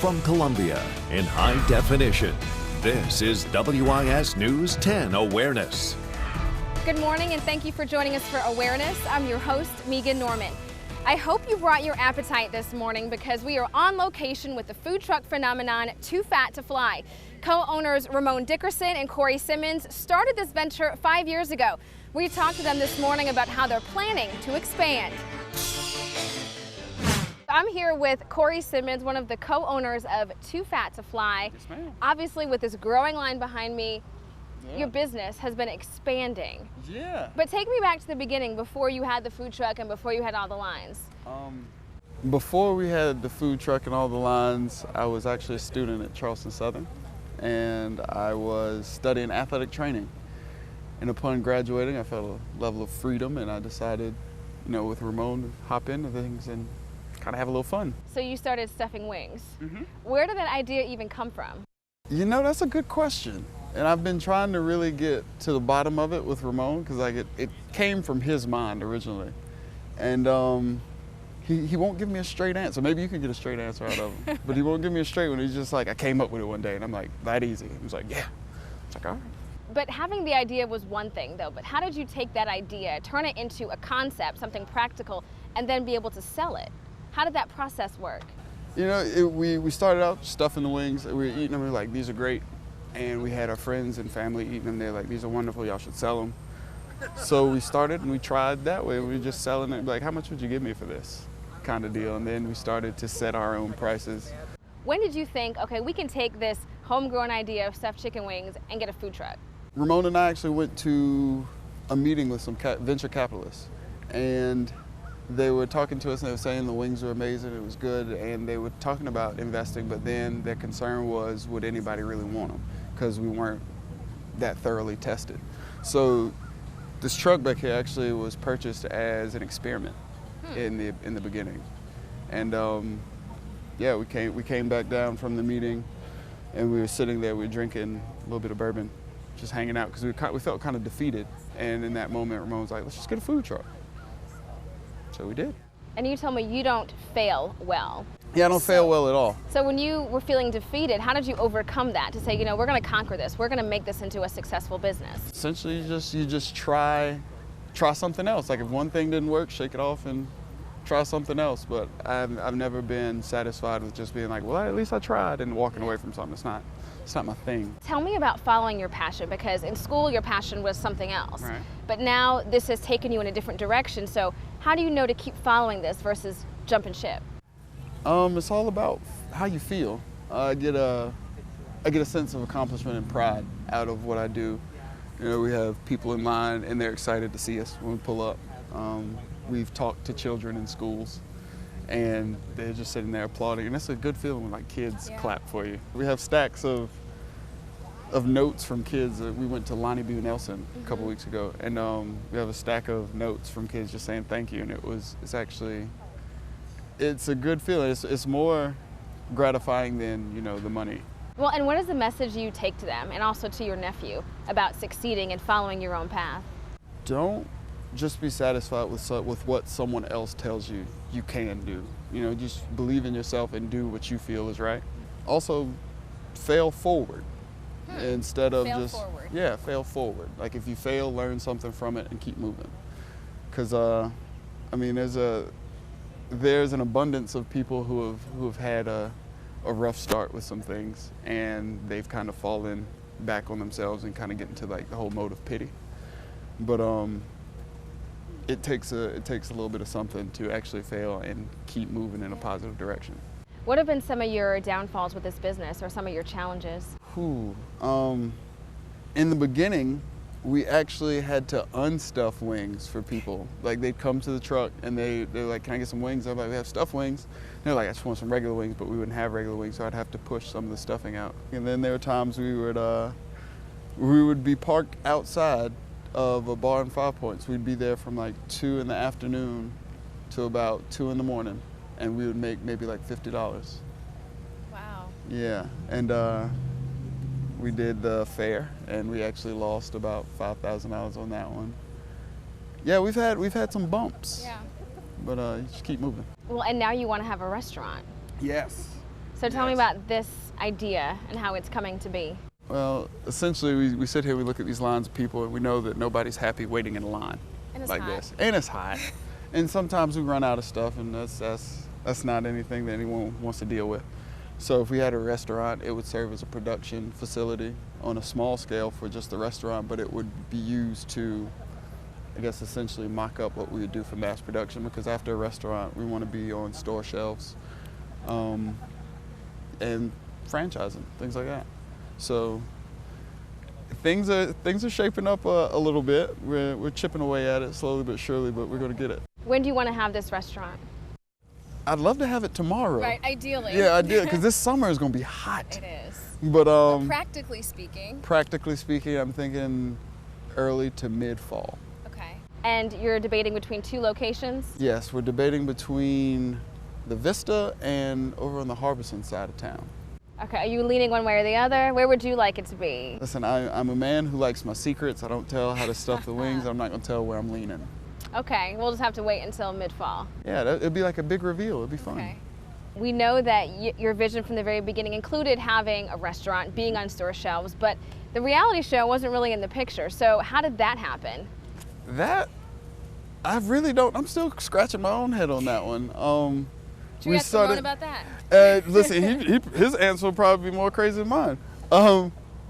From Columbia in high definition, this is WIS News 10 Awareness. Good morning and thank you for joining us for Awareness. I'm your host, Megan Norman. I hope you brought your appetite this morning because we are on location with the food truck phenomenon Too Fat to Fly. Co-owners Ramone Dickerson and Simmons started this venture 5 years ago. We talked to them this morning about how they're planning to expand. I'm here with Simmons, one of the co-owners of Too Fat to Fly. Yes, ma'am. Obviously, with this growing line behind me, Yeah. your business has been expanding. Yeah. But take me back to the beginning, before you had the food truck and before you had all the lines. Before we had the food truck and all the lines, I was actually a student at Charleston Southern, and I was studying athletic training. And upon graduating, I felt a level of freedom, and I decided, with Ramone, to hop into things and kind of have a little fun. So you started stuffing wings. Mm-hmm. Where did that idea even come from? That's a good question. And I've been trying to really get to the bottom of it with Ramone, because it came from his mind originally. And he won't give me a straight answer. Maybe you can get a straight answer out of him. But he won't give me a straight one. He's just like, I came up with it one day. And I'm like, that easy? He was like, yeah. It's like, all right. But having the idea was one thing, though. But how did you take that idea, turn it into a concept, something practical, and then be able to sell it? How did that process work? We started out stuffing the wings. We were eating them. We were like, these are great. And we had our friends and family eating them. They're like, these are wonderful. Y'all should sell them. So we started and we tried that way. We were just selling it. Like, how much would you give me for this kind of deal? And then we started to set our own prices. When did you think, okay, we can take this homegrown idea of stuffed chicken wings and get a food truck? Ramone and I actually went to a meeting with some venture capitalists. And they were talking to us and they were saying the wings were amazing, it was good, and they were talking about investing, but then their concern was, would anybody really want them? Because we weren't that thoroughly tested. So this truck back here actually was purchased as an experiment in the beginning. And we came back down from the meeting and we were sitting there, we were drinking a little bit of bourbon, just hanging out, because we felt kind of defeated. And in that moment, Ramon was like, let's just get a food truck. So we did. And you told me you don't fail well. Yeah, I don't fail well at all. So when you were feeling defeated, how did you overcome that to say, we're going to conquer this, we're going to make this into a successful business? Essentially, you just try something else. Like if one thing didn't work, shake it off and try something else. But I've never been satisfied with just being like, well, at least I tried, and walking away from something. It's not my thing. Tell me about following your passion, because in school your passion was something else. Right. But now this has taken you in a different direction. So how do you know to keep following this versus jumping ship? It's all about how you feel. I get a sense of accomplishment and pride out of what I do. We have people in line and they're excited to see us when we pull up. We've talked to children in schools and they're just sitting there applauding, and that's a good feeling when kids clap for you. We have stacks of notes from kids. We went to Lonnie B. Nelson a couple weeks ago, and we have a stack of notes from kids just saying thank you, and it's a good feeling. It's more gratifying than the money. Well, and what is the message you take to them and also to your nephew about succeeding and following your own path? Don't just be satisfied with what someone else tells you can do. Just believe in yourself and do what you feel is right. Also, fail forward instead of fail forward. Like if you fail, learn something from it and keep moving. Because there's an abundance of people who have had a rough start with some things, and they've kind of fallen back on themselves and kind of get into the whole mode of pity. But it takes a little bit of something to actually fail and keep moving in a positive direction. What have been some of your downfalls with this business, or some of your challenges? In the beginning, we actually had to unstuff wings for people. Like they'd come to the truck and they're like, can I get some wings? I'm like, we have stuffed wings. And they're like, I just want some regular wings, but we wouldn't have regular wings, so I'd have to push some of the stuffing out. And then there were times we would be parked outside of a bar in Five Points. We'd be there from 2 in the afternoon to about 2 in the morning, and we would make maybe $50. Wow. Yeah, and we did the fair, and we actually lost about $5,000 on that one. Yeah, we've had some bumps. Yeah. But you just keep moving. Well, and now you want to have a restaurant. Yes. So tell me about this idea and how it's coming to be. Well, essentially, we sit here, we look at these lines of people, and we know that nobody's happy waiting in a line like this. And it's hot. And sometimes we run out of stuff, and that's not anything that anyone wants to deal with. So if we had a restaurant, it would serve as a production facility on a small scale for just the restaurant, but it would be used to, I guess, essentially mock up what we would do for mass production, because after a restaurant, we want to be on store shelves and franchising, things like that. So things are shaping up a little bit. We're chipping away at it slowly but surely, but we're going to get it. When do you want to have this restaurant? I'd love to have it tomorrow. Right, ideally. Yeah, I did, because this summer is going to be hot. It is. But practically speaking, I'm thinking early to mid-fall. Okay. And you're debating between 2 locations? Yes, we're debating between the Vista and over on the Harbison side of town. Okay, are you leaning one way or the other? Where would you like it to be? Listen, I'm a man who likes my secrets. I don't tell how to stuff the wings. I'm not going to tell where I'm leaning. Okay, we'll just have to wait until mid-fall. Yeah, it'd be like a big reveal. It'd be fun. Okay. We know that your vision from the very beginning included having a restaurant, being on store shelves, but the reality show wasn't really in the picture. So how did that happen? That, I really don't, I'm still scratching my own head on that one. Should we ask Ramone about that? Listen, his answer will probably be more crazy than mine.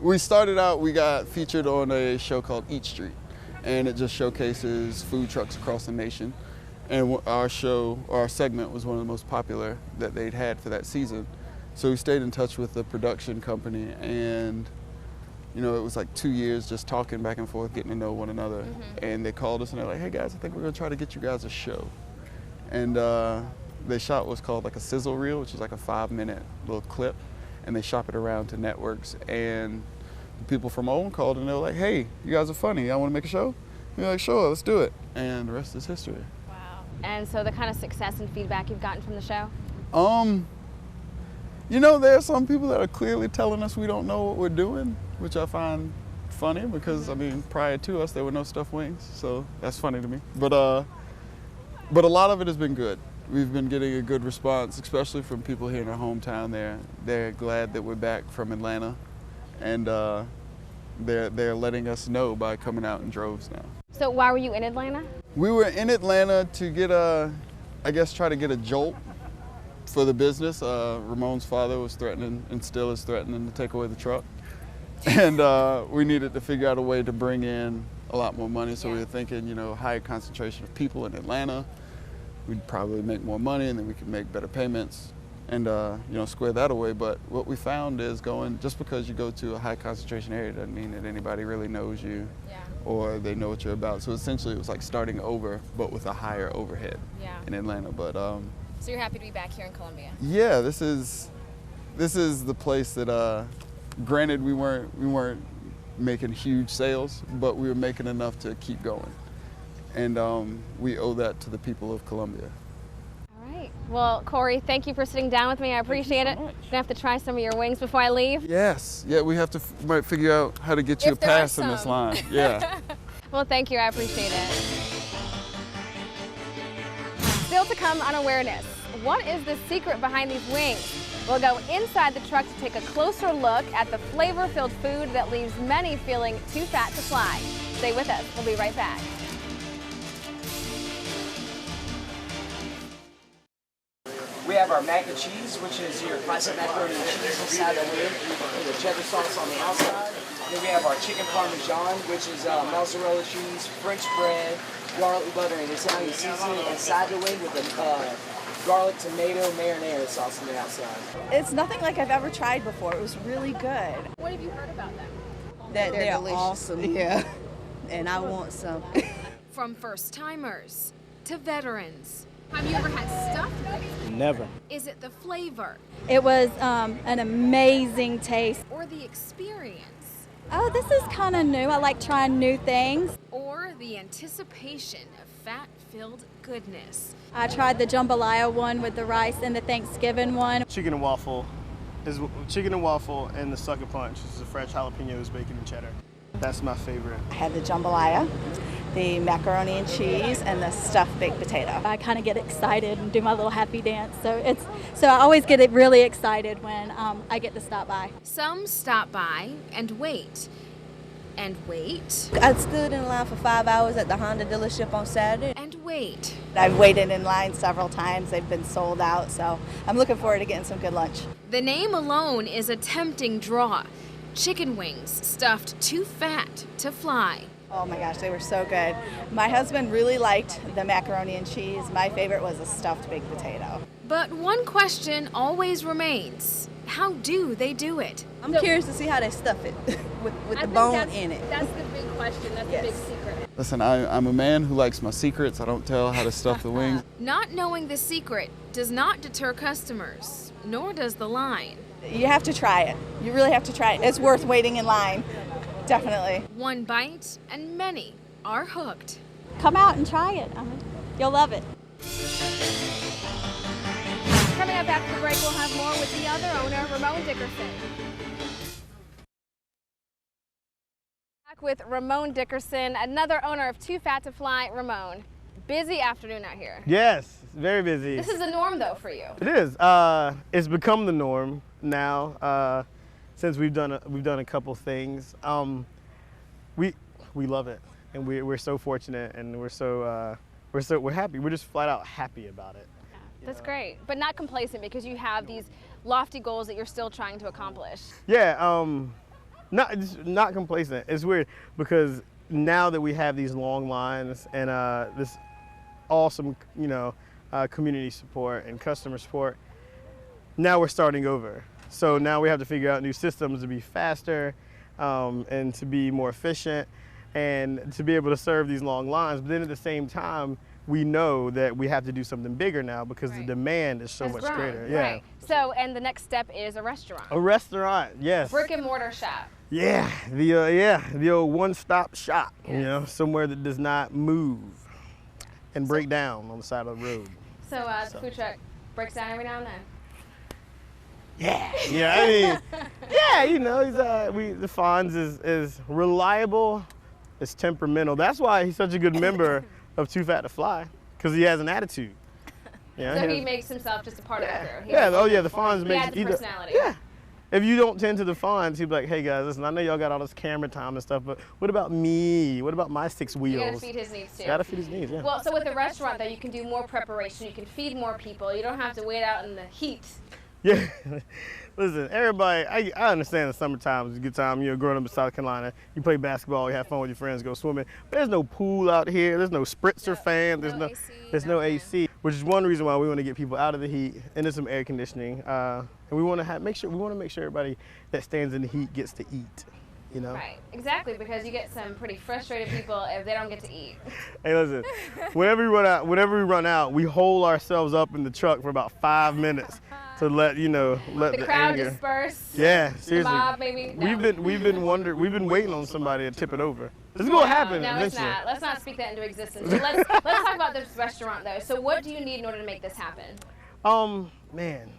We started out, we got featured on a show called Eat Street, and it just showcases food trucks across the nation. And our segment was one of the most popular that they'd had for that season. So we stayed in touch with the production company, and it was like 2 years just talking back and forth, getting to know one another. And they called us and they're like, hey guys, I think we're gonna try to get you guys a show. And they shot what's called like a sizzle reel, which is like a 5-minute little clip, and they shop it around to networks. And the people from OWN called and they were like, hey, you guys are funny, y'all wanna make a show? And we're like, sure, let's do it. And the rest is history. Wow. And so the kind of success and feedback you've gotten from the show? There are some people that are clearly telling us we don't know what we're doing, which I find funny because, prior to us, there were no stuffed wings, so that's funny to me. But a lot of it has been good. We've been getting a good response, especially from people here in our hometown. They're glad that we're back from Atlanta, and they're letting us know by coming out in droves now. So why were you in Atlanta? We were in Atlanta to get try to get a jolt for the business. Ramone's father was threatening, and still is threatening, to take away the truck. And we needed to figure out a way to bring in a lot more money. So we were thinking, higher concentration of people in Atlanta. We'd probably make more money, and then we could make better payments and square that away. But what we found is just because you go to a high concentration area doesn't mean that anybody really knows you or they know what you're about. So essentially it was like starting over, but with a higher overhead in Atlanta. But so you're happy to be back here in Columbia? Yeah, this is the place that granted we weren't making huge sales, but we were making enough to keep going. And we owe that to the people of Columbia. All right. Well, Corey, thank you for sitting down with me. I appreciate it. I'm gonna have to try some of your wings before I leave. Yes. Yeah, we have to might figure out how to get you a pass in this line. Yeah. Well, thank you. I appreciate it. Still to come on Awareness. What is the secret behind these wings? We'll go inside the truck to take a closer look at the flavor-filled food that leaves many feeling too fat to fly. Stay with us. We'll be right back. We have our mac and cheese, which is your classic macaroni and cheese inside the lid, with the cheddar sauce on the outside. Then we have our chicken parmesan, which is mozzarella cheese, French bread, garlic butter, and Italian seasoning inside the wing with a garlic tomato marinara sauce on the outside. It's nothing like I've ever tried before. It was really good. What have you heard about them? They're delicious. awesome. Yeah. And I want some. From first-timers to veterans. Have you ever had stuffed wings? Never. Is it the flavor It was an amazing taste. or the experience Oh, this is kind of new. I like trying new things. or the anticipation of fat-filled goodness? I tried the jambalaya one with the rice and the Thanksgiving one. Chicken and waffle and the sucker punch. This is a fresh jalapenos, bacon, and cheddar. That's my favorite. I had the jambalaya, the macaroni and cheese, and the stuffed baked potato. I kind of get excited and do my little happy dance. So I always get really excited when I get to stop by. Some stop by and wait. And wait. I stood in line for 5 hours at the Honda dealership on Saturday. And wait. I've waited in line several times. They've been sold out, so I'm looking forward to getting some good lunch. The name alone is a tempting draw. Chicken wings stuffed too fat to fly. Oh my gosh, they were so good. My husband really liked the macaroni and cheese. My favorite was the stuffed baked potato. But one question always remains. How do they do it? I'm curious to see how they stuff it with the bone in it. That's the big question. That's the big secret. Listen, I'm a man who likes my secrets. I don't tell how to stuff the wings. Not knowing the secret does not deter customers, nor does the line. You have to try it. You really have to try it. It's worth waiting in line. Definitely. One bite and many are hooked. Come out and try it. You'll love it. Coming up after the break, we'll have more with the other owner, Ramone Dickerson. Back with Ramone Dickerson, another owner of Too Fat to Fly. Ramone, busy afternoon out here. Yes, very busy. This is the norm, though, for you. It is. It's become the norm now since we've done a couple things. We love it, and we're so fortunate, and we're happy. We're just flat out happy about it. That's great, but not complacent because you have these lofty goals that you're still trying to accomplish. Yeah, not complacent. It's weird because now that we have these long lines and this awesome, community support and customer support, now we're starting over. So now we have to figure out new systems to be faster and to be more efficient and to be able to serve these long lines. But then at the same time, we know that we have to do something bigger now because the demand is so much greater. Yeah. Right. So, and the next step is a restaurant. A restaurant, yes. Brick and mortar shop. Yeah, the old one-stop shop. Yes. Somewhere that does not move and break down on the side of the road. So the food truck breaks down every now and then. Yeah, I mean, the Fonz is reliable, it's temperamental. That's why he's such a good member of Too Fat to Fly, because he has an attitude. So he makes himself just a part of the crew. The Fonz makes he adds personality. Yeah. If you don't tend to the Fonz, he'd be like, hey guys, listen, I know y'all got all this camera time and stuff, but what about me? What about my 6 wheels? You gotta feed his needs too. Gotta feed his needs, yeah. Well, so with the restaurant though, you can do more preparation, you can feed more people, you don't have to wait out in the heat. Yeah, listen, everybody, I understand the summertime is a good time. Growing up in South Carolina, you play basketball, you have fun with your friends, go swimming. But there's no pool out here, there's no spritzer fan, there's no AC, which is one reason why we want to get people out of the heat into some air conditioning. And we want to make sure everybody that stands in the heat gets to eat. Right, exactly, because you get some pretty frustrated people if they don't get to eat. Hey, listen, whenever we run out, we hold ourselves up in the truck for about 5 minutes to let the crowd anger disperse. Yeah, seriously. The mob, maybe. No. We've been waiting on somebody to tip it over. This is gonna happen eventually. Let's not speak that into existence. So let's talk about this restaurant though. So what do you need in order to make this happen? Man.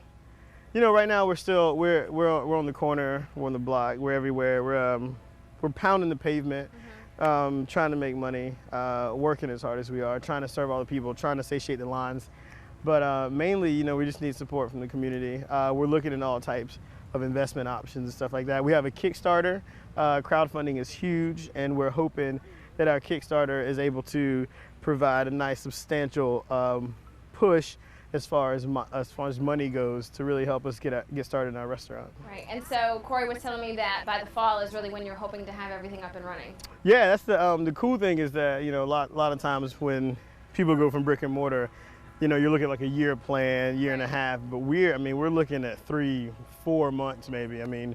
Right now we're on the corner, we're on the block, we're everywhere. We're pounding the pavement, trying to make money, working as hard as we are, trying to serve all the people, trying to satiate the lines. But mainly, we just need support from the community. We're looking at all types of investment options and stuff like that. We have a Kickstarter. Crowdfunding is huge, and we're hoping that our Kickstarter is able to provide a nice substantial push as far as money goes to really help us get started in our restaurant. Right, and so Corey was telling me that by the fall is really when you're hoping to have everything up and running. Yeah, that's the cool thing is that a lot of times when people go from brick and mortar, you're looking at like a year plan, year and a half, but we're looking at 3-4 months maybe. I mean,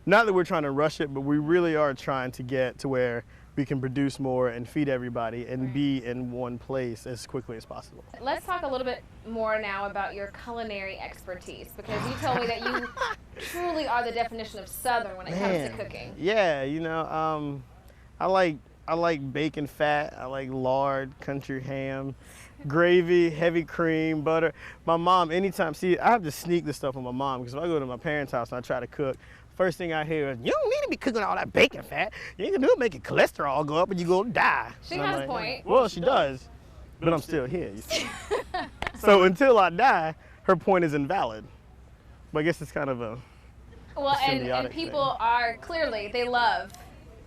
not that we're trying to rush it, but we really are trying to get to where we can produce more and feed everybody and be in one place as quickly as possible. Let's talk a little bit more now about your culinary expertise, because you told me that you truly are the definition of Southern when it comes to cooking. Yeah, I like bacon fat, I like lard, country ham, gravy, heavy cream, butter. My mom, anytime, I have to sneak this stuff on my mom, because if I go to my parents' house and I try to cook, first thing I hear is, you don't need to be cooking all that bacon fat. You ain't gonna do it, make your cholesterol go up and you're gonna die. She And I'm has a like, point. Well, she does, but I'm still here, you see. So until I die, her point is invalid. But I guess it's kind of a Well, and symbiotic people thing. are clearly, they love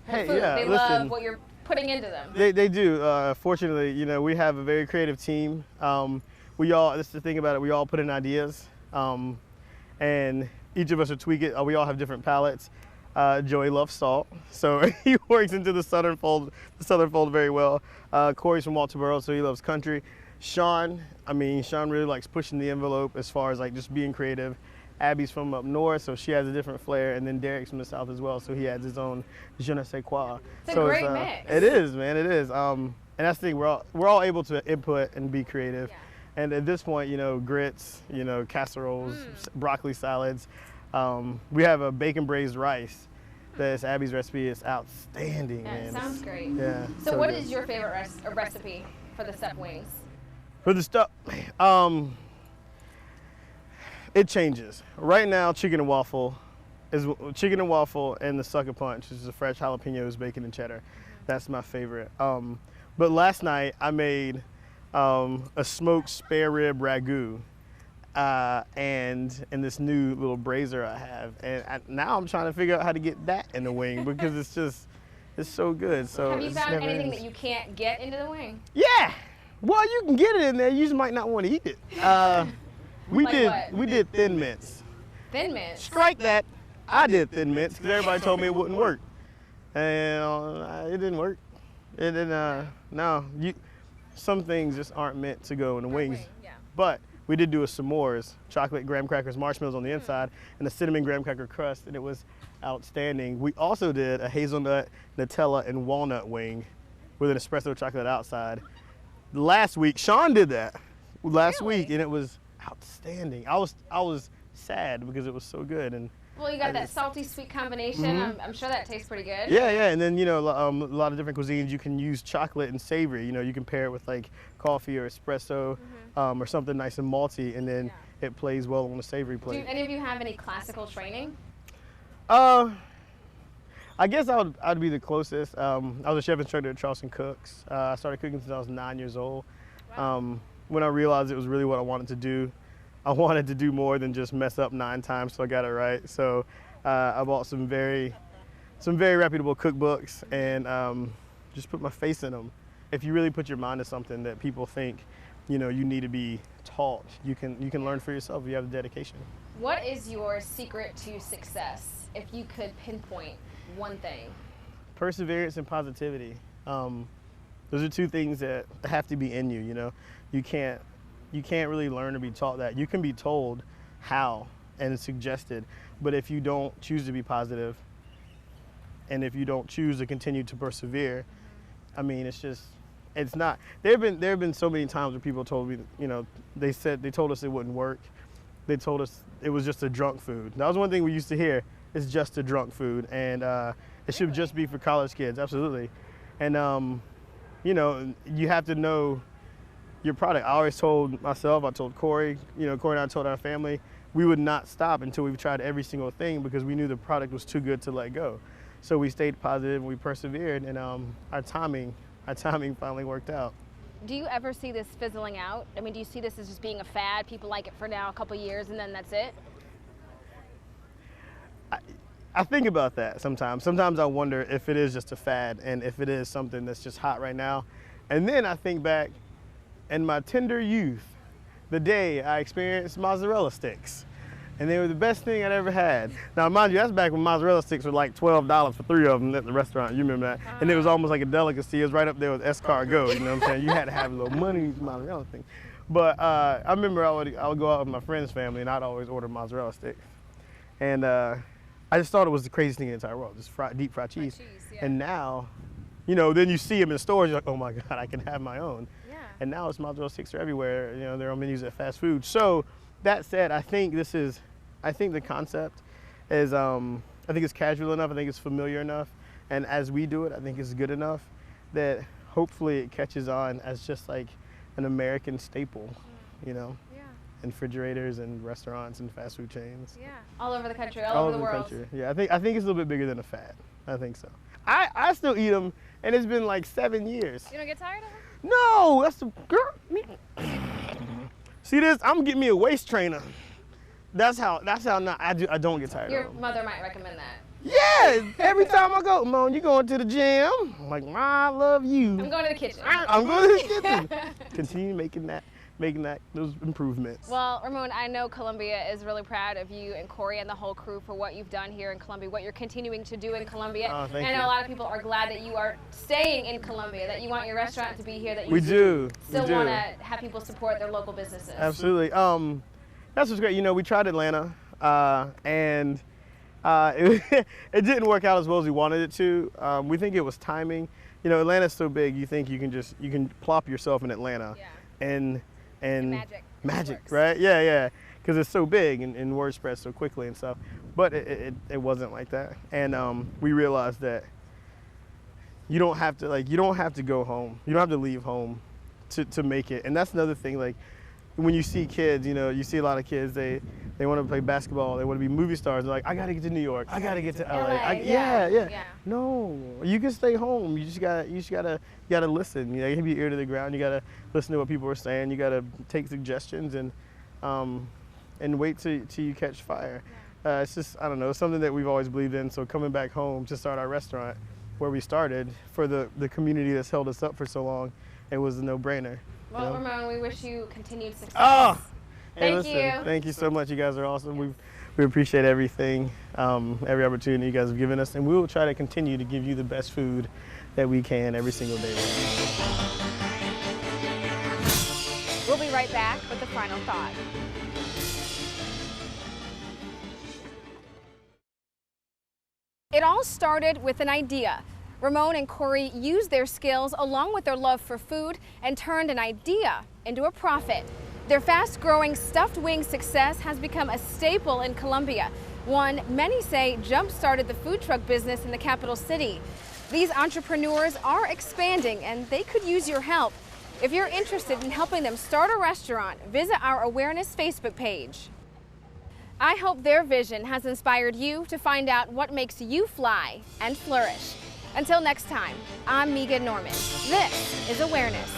the Hey, food. yeah, they listen. love what you're putting into them. They do. Fortunately, you know, we have a very creative team. This is the thing about it, we all put in ideas, and each of us will tweak it. We all have different palates. Joey loves salt, so he works into the southern fold very well. Corey's from Walterboro, so he loves country. Sean really likes pushing the envelope as far as like just being creative. Abby's from up north, so she has a different flair, and then Derek's from the south as well, so he adds his own je ne sais quoi. It's a great mix. It is, man, it is. And that's the thing, we're all able to input and be creative. Yeah. And at this point, you know, grits, you know, casseroles, broccoli salads. We have a bacon braised rice. That's Abby's recipe. It's outstanding, Yeah, it man. sounds great. Yeah. So what good. is your favorite recipe for the stuffed wings? For the stuff, it changes. Right now, chicken and waffle and the sucker punch, which is a fresh jalapenos, bacon, and cheddar. That's my favorite. But last night I made a smoked spare rib ragu, and in this new little brazier I have, and now I'm trying to figure out how to get that in the wing because it's so good. So Have you it's found never anything ends. that you can't get into the wing? Yeah. Well, you can get it in there. You just might not want to eat it. We Like what? we did thin mints. Thin mints. Strike that. I did thin mints because everybody told me it wouldn't work, and it didn't work. It didn't. No, some things just aren't meant to go in the wings. Yeah. But we did do a s'mores, chocolate graham crackers, marshmallows on the inside, and a cinnamon graham cracker crust, and it was outstanding. We also did a hazelnut, Nutella, and walnut wing with an espresso chocolate outside. Last week, Sean did that last Really? week, and it was outstanding. I was sad because it was so good, and Well, you got that salty sweet combination. I'm sure that tastes pretty good. yeah, and then you know a lot of different cuisines. You can use chocolate and savory. You know, you can pair it with like coffee or espresso, or something nice and malty, and then it plays well on the savory Do plate. any of you have any classical training? I guess I'd be the closest. I was a chef instructor at Charleston Cooks. I started cooking since I was 9 years old. When I realized it was really what I wanted to do, I wanted to do more than just mess up 9 times, so I got it right. So I bought some very reputable cookbooks and just put my face in them. If you really put your mind to something that people think, you know, you need to be taught, you can learn for yourself if you have the dedication. What is your secret to success, if you could pinpoint one thing? Perseverance and positivity. Those are 2 things that have to be in you. You know, you can't really learn to be taught that. You can be told how and suggested, but if you don't choose to be positive, and if you don't choose to continue to persevere, I mean, it's not. There have been so many times where people told me, you know, they told us it wouldn't work. They told us it was just a drunk food. That was one thing we used to hear. It's just a drunk food, and it should just be for college kids. Absolutely, and you know, you have to know your product. I always told myself, I told Corey, you know, Corey and I told our family, we would not stop until we've tried every single thing because we knew the product was too good to let go. So we stayed positive and we persevered, and our timing finally worked out. Do you ever see this fizzling out? I mean, do you see this as just being a fad? People like it for now, a couple years, and then that's it? I think about that sometimes. Sometimes I wonder if it is just a fad and if it is something that's just hot right now. And then I think back in my tender youth, the day I experienced mozzarella sticks. And they were the best thing I'd ever had. Now, mind you, that's back when mozzarella sticks were like $12 for 3 of them at the restaurant. You remember that? And it was almost like a delicacy. It was right up there with escargot. You know what I'm saying? You had to have a little money for mozzarella thing. But I remember I would go out with my friend's family, and I'd always order mozzarella sticks. And I just thought it was the craziest thing in the entire world, just deep fried cheese. And now, you know, then you see them in stores, you're like, oh my God, I can have my own. Yeah. And now it's mozzarella sticks are everywhere. You know, they're on menus at fast food. So that said, I think the concept is, I think it's casual enough. I think it's familiar enough. And as we do it, I think it's good enough that hopefully it catches on as just like an American staple, you know? Yeah. refrigerators and restaurants and fast food chains. Yeah, all over the country, all over the world. Country. Yeah, I think it's a little bit bigger than a fad. I think so. I still eat them, and it's been like 7 years. You don't get tired of them? No, that's the girl. See this? I'm getting me a waist trainer. That's how not I don't get tired Your of them. mother might recommend that. Yeah, every time I go, Mom, you going to the gym? I'm like, Ma, I love you. I'm going to the kitchen. I'm going to the kitchen. Continue making those improvements. Well, Ramone, I know Columbia is really proud of you and Corey and the whole crew for what you've done here in Columbia, what you're continuing to do in Columbia. Oh, thank and I know you. a lot of people are glad that you are staying in Columbia, that you want your restaurant to be here, that you We do. still want to have people support their local businesses. Absolutely. That's what's great. You know, we tried Atlanta, and it didn't work out as well as we wanted it to. We think it was timing. You know, Atlanta's so big. You think you can plop yourself in Atlanta, and magic, works. right? Yeah, because it's so big and word spreads so quickly and stuff. But it wasn't like that, and we realized that you don't have to go home. You don't have to leave home to make it. And that's another thing. Like when you see kids, you know, you see a lot of kids. They want to play basketball. They want to be movie stars. They're like, I got to get to New York. I got to get to LA. Yeah. No, you can stay home. You just gotta listen. You know, you have your ear to the ground. You gotta listen to what people are saying. You gotta take suggestions and wait till you catch fire. It's just, I don't know, it's something that we've always believed in. So coming back home to start our restaurant where we started for the community that's held us up for so long, it was a no-brainer. Well, you know? Ramone, we wish you continued success. Oh, Thank you. Thank you so much. You guys are awesome. We appreciate everything, every opportunity you guys have given us, and we will try to continue to give you the best food that we can every single day. We'll be right back with the final thought. It all started with an idea. Ramone and Corey used their skills along with their love for food and turned an idea into a profit. Their fast-growing stuffed wing success has become a staple in Columbia, one many say jump-started the food truck business in the capital city. These entrepreneurs are expanding and they could use your help. If you're interested in helping them start a restaurant, visit our Awareness Facebook page. I hope their vision has inspired you to find out what makes you fly and flourish. Until next time, I'm Megan Norman. This is Awareness.